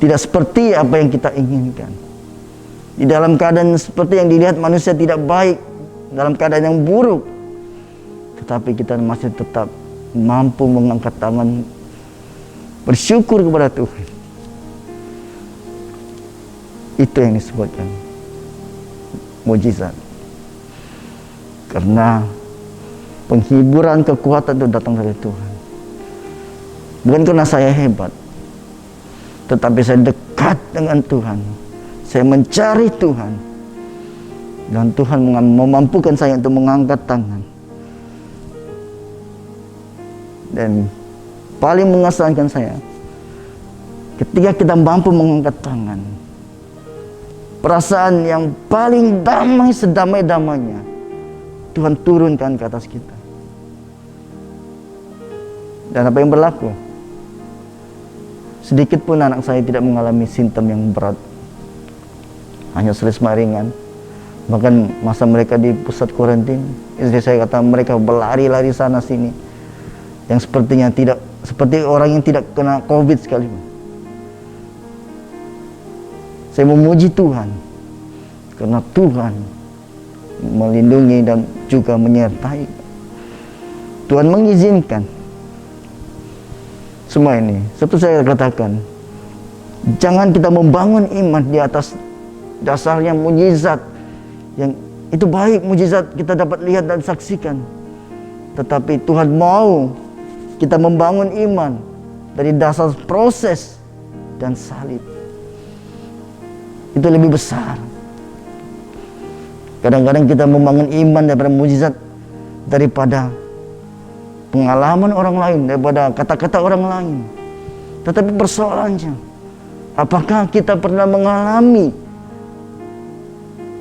tidak seperti apa yang kita inginkan, di dalam keadaan seperti yang dilihat manusia tidak baik, dalam keadaan yang buruk, tetapi kita masih tetap mampu mengangkat tangan bersyukur kepada Tuhan. Itu yang disebutkan mujizat. Karena penghiburan, kekuatan itu datang dari Tuhan. Bukan karena saya hebat, tetapi saya dekat dengan Tuhan. Saya mencari Tuhan, dan Tuhan memampukan saya untuk mengangkat tangan. Dan paling mengesankan saya, ketika kita mampu mengangkat tangan, perasaan yang paling damai, sedamai-damainya Tuhan turunkan ke atas kita. Dan apa yang berlaku? Sedikit pun anak saya tidak mengalami simptom yang berat, hanya selesma ringan. Bahkan masa mereka di pusat kuarantin, istri saya kata mereka berlari-lari sana sini, yang sepertinya tidak seperti orang yang tidak kena COVID sekalipun. Saya memuji Tuhan karena Tuhan melindungi dan juga menyertai. Tuhan mengizinkan semua ini. Seperti saya katakan, jangan kita membangun iman di atas dasarnya mujizat yang itu baik, mujizat kita dapat lihat dan saksikan. Tetapi Tuhan mau kita membangun iman dari dasar proses dan salib. Itu lebih besar. Kadang-kadang kita membangun iman daripada mujizat, daripada pengalaman orang lain, daripada kata-kata orang lain. Tetapi persoalannya, apakah kita pernah mengalami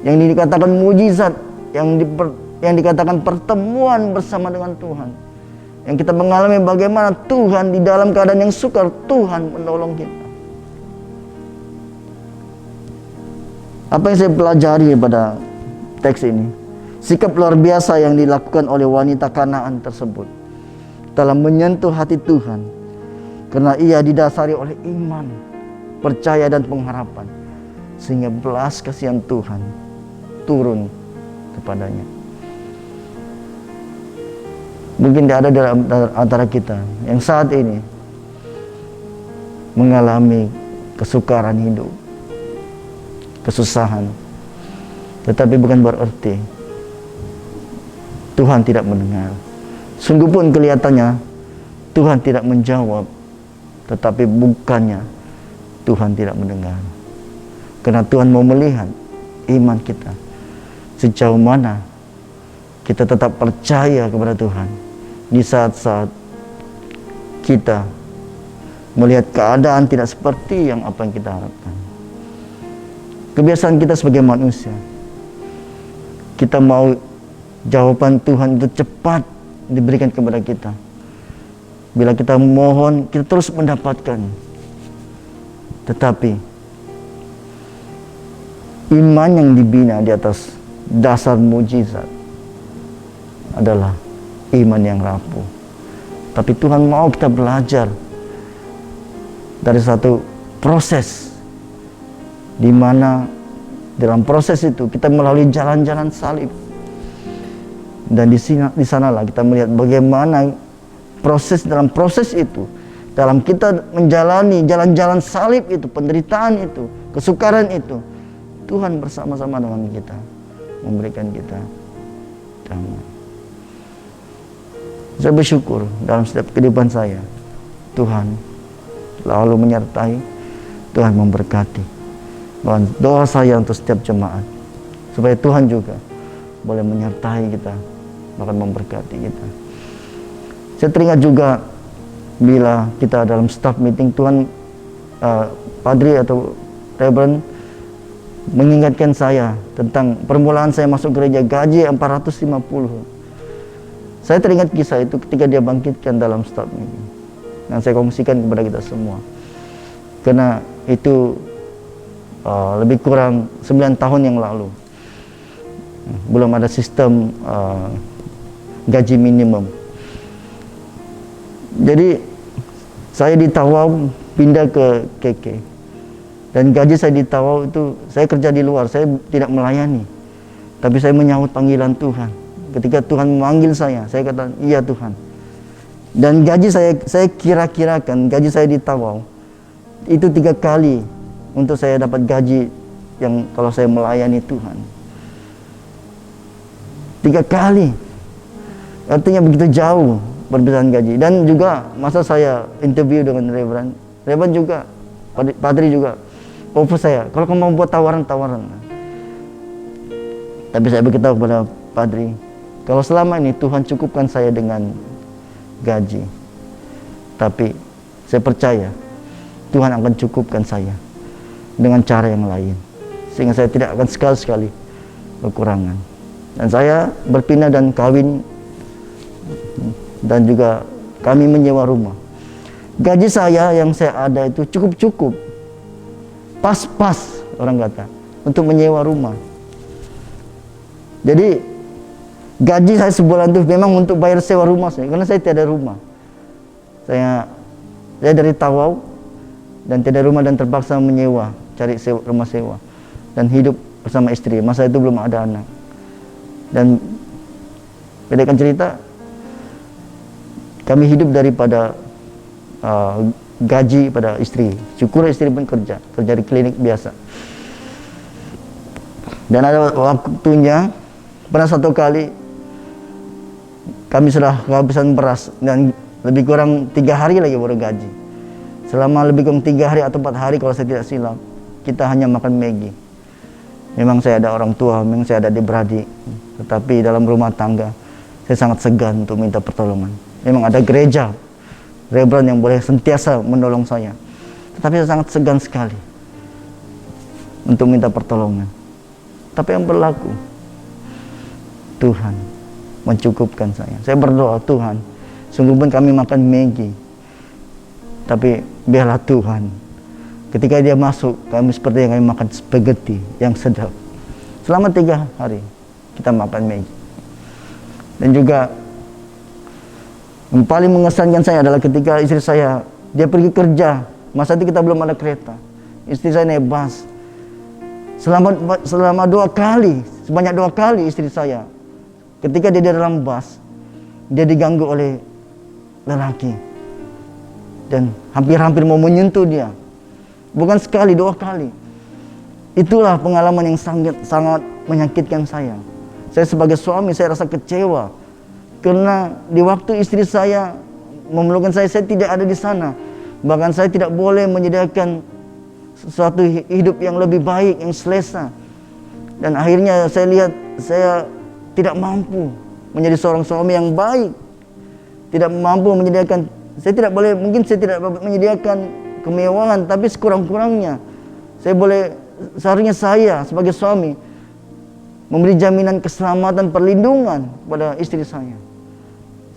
yang dikatakan mujizat, yang dikatakan pertemuan bersama dengan Tuhan, yang kita mengalami bagaimana Tuhan di dalam keadaan yang sukar, Tuhan menolong kita. Apa yang saya pelajari pada teks ini, sikap luar biasa yang dilakukan oleh wanita Kanaan tersebut telah menyentuh hati Tuhan, karena ia didasari oleh iman, percaya dan pengharapan, sehingga belas kasihan Tuhan turun kepadanya. Mungkin tidak ada dalam antara kita yang saat ini mengalami kesukaran hidup, kesusahan, tetapi bukan berarti Tuhan tidak mendengar. Sungguh pun kelihatannya Tuhan tidak menjawab, tetapi bukannya Tuhan tidak mendengar, karena Tuhan mau melihat iman kita. Sejauh mana kita tetap percaya kepada Tuhan di saat-saat kita melihat keadaan tidak seperti yang apa yang kita harapkan. Kebiasaan kita sebagai manusia, kita mau jawaban Tuhan itu cepat diberikan kepada kita. Bila kita mohon, kita terus mendapatkan. Tetapi iman yang dibina di atas dasar mujizat adalah iman yang rapuh. Tapi Tuhan mau kita belajar dari satu proses, di mana dalam proses itu kita melalui jalan-jalan salib. Dan di sanalah kita melihat bagaimana dalam proses itu, dalam kita menjalani jalan-jalan salib itu, penderitaan itu, kesukaran itu, Tuhan bersama-sama dengan kita memberikan kita damai. Saya bersyukur dalam setiap kehidupan saya, Tuhan lalu menyertai, Tuhan memberkati. Bahkan doa saya untuk setiap jemaat, supaya Tuhan juga boleh menyertai kita, bahkan memberkati kita. Saya teringat juga bila kita dalam staff meeting, Tuhan Padri atau Reverend mengingatkan saya tentang permulaan saya masuk gereja, gaji 450. Saya teringat kisah itu ketika dia bangkitkan dalam staff meeting, yang saya kongsikan kepada kita semua. Karena itu lebih kurang 9 tahun yang lalu. Belum ada sistem gaji minimum. Jadi saya di Tawau pindah ke KK, dan gaji saya di Tawau itu, saya kerja di luar, saya tidak melayani, tapi saya menyahut panggilan Tuhan. Ketika Tuhan memanggil saya kata iya Tuhan. Dan gaji saya kira-kirakan gaji saya di Tawau itu 3 kali untuk saya dapat gaji yang kalau saya melayani Tuhan. 3 kali, artinya begitu jauh perbedaan gaji. Dan juga masa saya interview dengan Reverend juga, Padri juga offer saya, kalau kamu mau buat tawaran. Tapi saya beritahu kepada Padri, kalau selama ini Tuhan cukupkan saya dengan gaji, tapi saya percaya Tuhan akan cukupkan saya dengan cara yang lain, sehingga saya tidak akan sekali-sekali kekurangan. Dan saya berpindah dan kawin, dan juga kami menyewa rumah. Gaji saya yang saya ada itu cukup-cukup, pas-pas orang kata, untuk menyewa rumah. Jadi gaji saya sebulan itu memang untuk bayar sewa rumah saya, karena saya tiada rumah. Saya dari Tawau dan tiada rumah, dan terpaksa menyewa, cari rumah sewa dan hidup bersama istri. Masa itu belum ada anak. Dan pendekkan cerita, kami hidup daripada gaji pada istri. Syukur istri pun kerja di klinik biasa. Dan ada waktunya, pernah satu kali kami sudah kehabisan beras, dan lebih kurang 3 hari lagi baru gaji. Selama lebih kurang 3 hari atau 4 hari kalau saya tidak silap, kita hanya makan Maggi. Memang saya ada orang tua, memang saya ada adik-beradik, tetapi dalam rumah tangga saya sangat segan untuk minta pertolongan. Memang ada gereja Reverend yang boleh sentiasa menolong saya, tetapi saya sangat segan sekali untuk minta pertolongan. Tapi yang berlaku, Tuhan mencukupkan saya. Saya berdoa, Tuhan, sungguh pun kami makan Maggi, tapi biarlah Tuhan, ketika dia masuk, kami seperti yang kami makan spaghetti yang sedap. Selama 3 hari kita makan Maggi. Dan juga yang paling mengesankan saya adalah ketika istri saya, dia pergi kerja. Masa itu kita belum ada kereta. Istri saya naik bus. Selama 2 kali, sebanyak 2 kali istri saya, ketika dia di dalam bus, dia diganggu oleh lelaki. Dan hampir-hampir mau menyentuh dia. Bukan sekali, 2 kali. Itulah pengalaman yang sangat menyakitkan saya. Saya sebagai suami, saya rasa kecewa. Karena di waktu istri saya memerlukan saya tidak ada di sana. Bahkan saya tidak boleh menyediakan sesuatu hidup yang lebih baik, yang selesa. Dan akhirnya saya lihat saya tidak mampu menjadi seorang suami yang baik. Tidak mampu menyediakan, saya tidak boleh, mungkin saya tidak menyediakan kemewahan, tapi sekurang-kurangnya seharusnya saya sebagai suami memberi jaminan keselamatan, perlindungan kepada istri saya.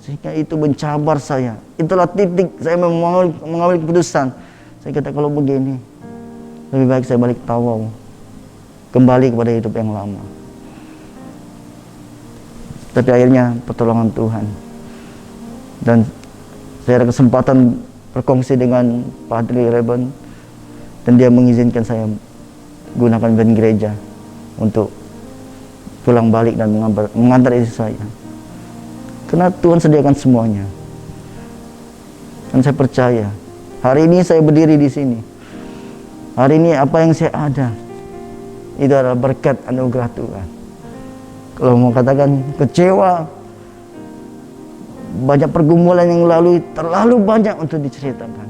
Sehingga itu mencabar saya. Itulah titik saya mengambil keputusan. Saya kata kalau begini, lebih baik saya balik tawau, kembali kepada hidup yang lama. Tapi akhirnya pertolongan Tuhan. Dan saya ada kesempatan berkongsi dengan Padri Reben, dan dia mengizinkan saya gunakan van gereja untuk pulang balik dan mengantar istri saya. Karena Tuhan sediakan semuanya. Dan saya percaya, hari ini saya berdiri di sini. Hari ini apa yang saya ada, itu adalah berkat anugerah Tuhan. Kalau mau katakan kecewa, banyak pergumulan yang lalui, terlalu banyak untuk diceritakan.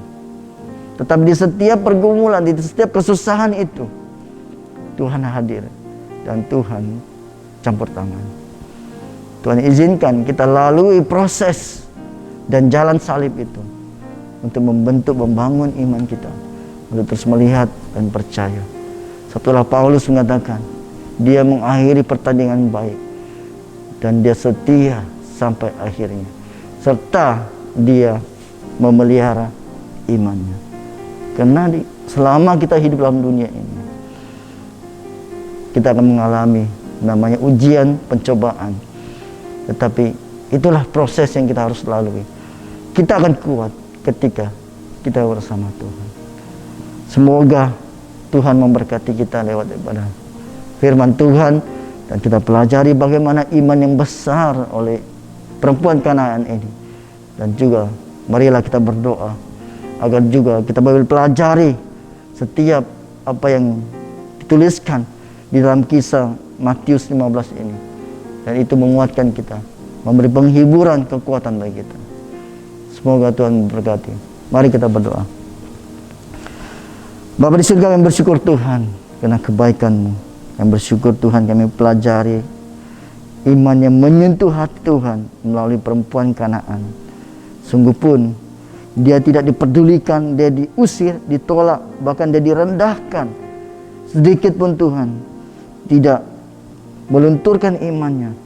Tetapi di setiap pergumulan, di setiap kesusahan itu, Tuhan hadir dan Tuhan campur tangan. Tuhan izinkan kita lalui proses dan jalan salib itu untuk membentuk, membangun iman kita, untuk terus melihat dan percaya. Satulah Paulus mengatakan, dia mengakhiri pertandingan baik dan dia setia sampai akhirnya, serta dia memelihara imannya. Karena selama kita hidup dalam dunia ini, kita akan mengalami namanya ujian, pencobaan. Tetapi itulah proses yang kita harus lalui. Kita akan kuat ketika kita bersama Tuhan. Semoga Tuhan memberkati kita lewat daripada firman Tuhan, dan kita pelajari bagaimana iman yang besar oleh perempuan Kanaan ini. Dan juga marilah kita berdoa agar juga kita boleh pelajari setiap apa yang dituliskan di dalam kisah Matius 15 ini, dan itu menguatkan kita, memberi penghiburan, kekuatan bagi kita. Semoga Tuhan memberkati. Mari kita berdoa. Bapa di surga, kami bersyukur Tuhan karena kebaikan-Mu. Kami bersyukur Tuhan, kami pelajari iman yang menyentuh hati Tuhan melalui perempuan Kanaan. Sungguh pun dia tidak diperdulikan, dia diusir, ditolak, bahkan dia direndahkan. Sedikit pun Tuhan tidak melunturkan imannya.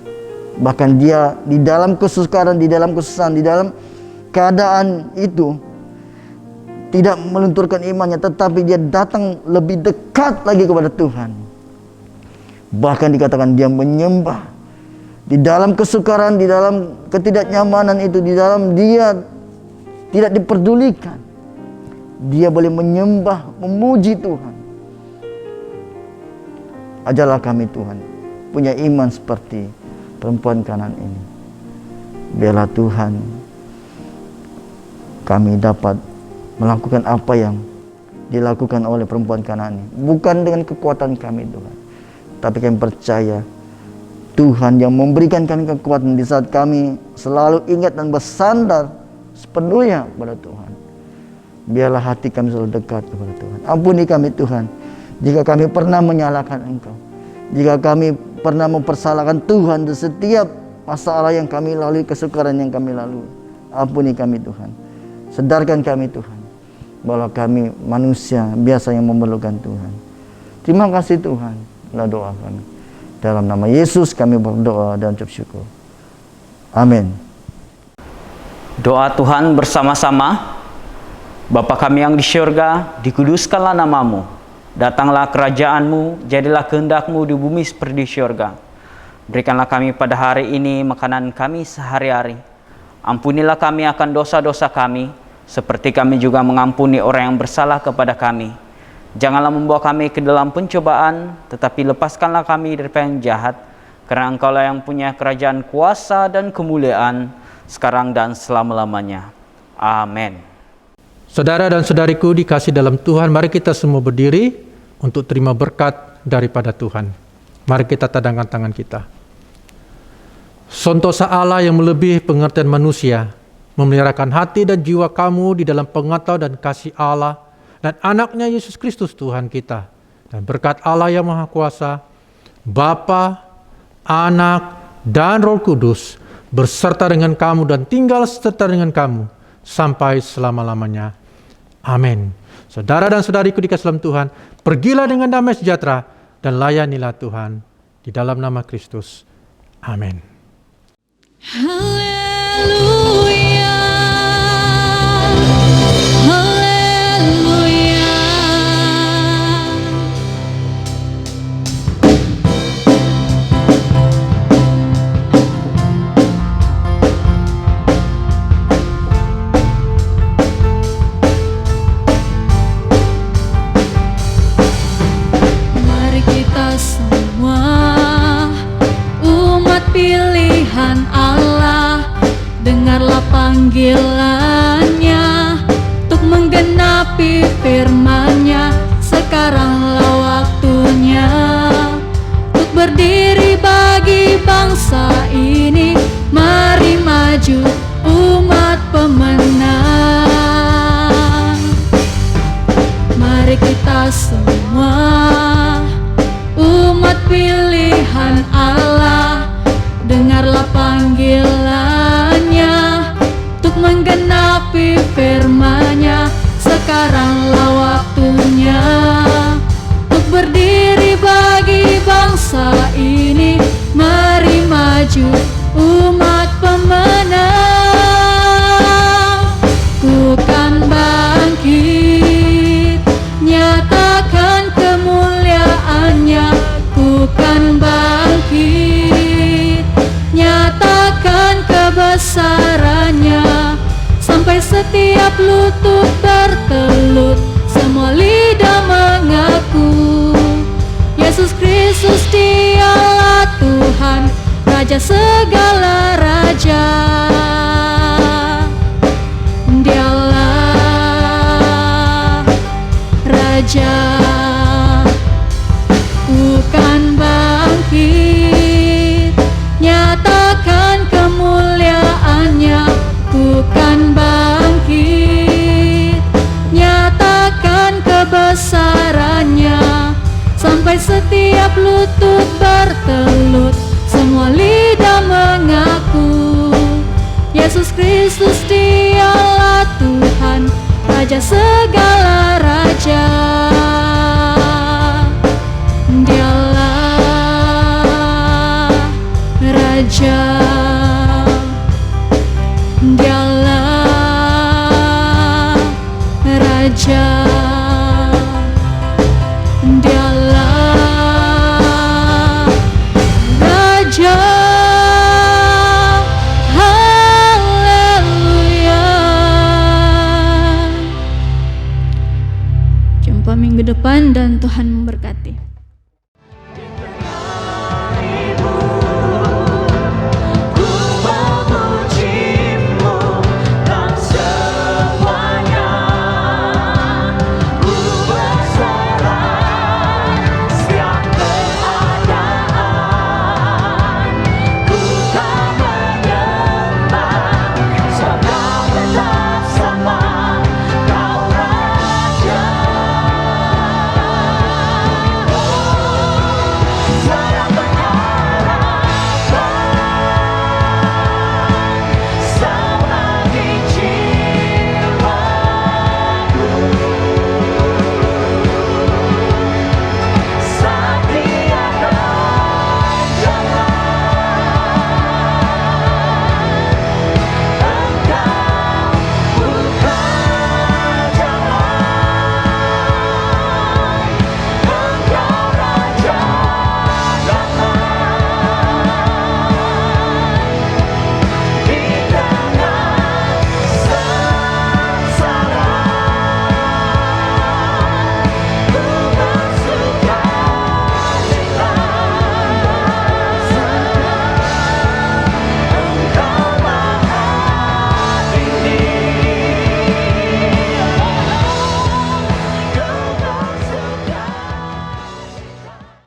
Bahkan dia di dalam kesukaran, di dalam kesusahan, di dalam keadaan itu tidak melunturkan imannya, tetapi dia datang lebih dekat lagi kepada Tuhan. Bahkan dikatakan dia menyembah di dalam kesukaran, di dalam ketidaknyamanan itu, di dalam dia tidak diperdulikan, dia boleh menyembah, memuji Tuhan. Ajarlah kami Tuhan punya iman seperti perempuan Kanaan ini. Biarlah Tuhan kami dapat melakukan apa yang dilakukan oleh perempuan Kanaan ini. Bukan dengan kekuatan kami Tuhan, tapi kami percaya Tuhan yang memberikan kami kekuatan di saat kami selalu ingat dan bersandar sepenuhnya kepada Tuhan. Biarlah hati kami selalu dekat kepada Tuhan. Ampuni kami Tuhan jika kami pernah menyalahkan Engkau, jika kami pernah mempersalahkan Tuhan di setiap masalah yang kami lalui, kesukaran yang kami lalui. Ampuni kami Tuhan. Sedarkan kami Tuhan bahwa kami manusia biasa yang memerlukan Tuhan. Terima kasih Tuhan. Inilah doa kami. Dalam nama Yesus kami berdoa dan ucap syukur. Amin. Doa Tuhan bersama-sama. Bapa kami yang di syurga, dikuduskanlah nama-Mu. Datanglah kerajaan-Mu, jadilah kehendak-Mu di bumi seperti di syurga. Berikanlah kami pada hari ini makanan kami sehari-hari. Ampunilah kami akan dosa-dosa kami, seperti kami juga mengampuni orang yang bersalah kepada kami. Janganlah membawa kami ke dalam pencobaan, tetapi lepaskanlah kami dari yang jahat. Karena Engkaulah yang punya kerajaan, kuasa, dan kemuliaan, sekarang dan selama-lamanya. Amin. Saudara dan saudariku dikasih dalam Tuhan, mari kita semua berdiri untuk terima berkat daripada Tuhan. Mari kita tadangkan tangan kita. Sentosa Allah yang melebihi pengertian manusia, memeliharakan hati dan jiwa kamu di dalam pengetahuan dan kasih Allah dan anaknya Yesus Kristus Tuhan kita. Dan berkat Allah yang Maha Kuasa, Bapa, Anak, dan Roh Kudus berserta dengan kamu dan tinggal serta dengan kamu sampai selama-lamanya. Amin. Saudara dan saudariku dikasihi dalam Tuhan, pergilah dengan damai sejahtera dan layanilah Tuhan di dalam nama Kristus. Amin. Haleluya, haleluya. Mari kita semua umat pilihan Allah, dengarlah panggilannya untuk menggenapi firman-Nya. Sekaranglah waktunya untuk berdiri bagi bangsa ini. Mari maju umat pemenang. Mari kita semua umat pilihan Allah, dengarlah panggilannya untuk menggenapi firman-Nya. Sekaranglah waktunya untuk berdiri bagi bangsa ini. Mari maju umat pemenang. Ku kan bangkit, nyatakan kemuliaan-Nya. Ku kan bangkit, nyatakan kebesaran-Nya. Sampai setiap lutut bertelut, semua lidah mengaku Yesus Kristus Dialah Tuhan, Raja segala raja. Dialah Raja. Ku kan bangkit, nyatakan kemuliaan-Nya. Ku kan bangkit, nyatakan kebesaran-Nya. Sampai setiap lutut bertelut, semua lidah mengaku Yesus Kristus Dialah Tuhan, Raja segala raja. Dialah Raja. Dialah Raja. Dialah Raja. Haleluya. Jumpa minggu depan dan Tuhan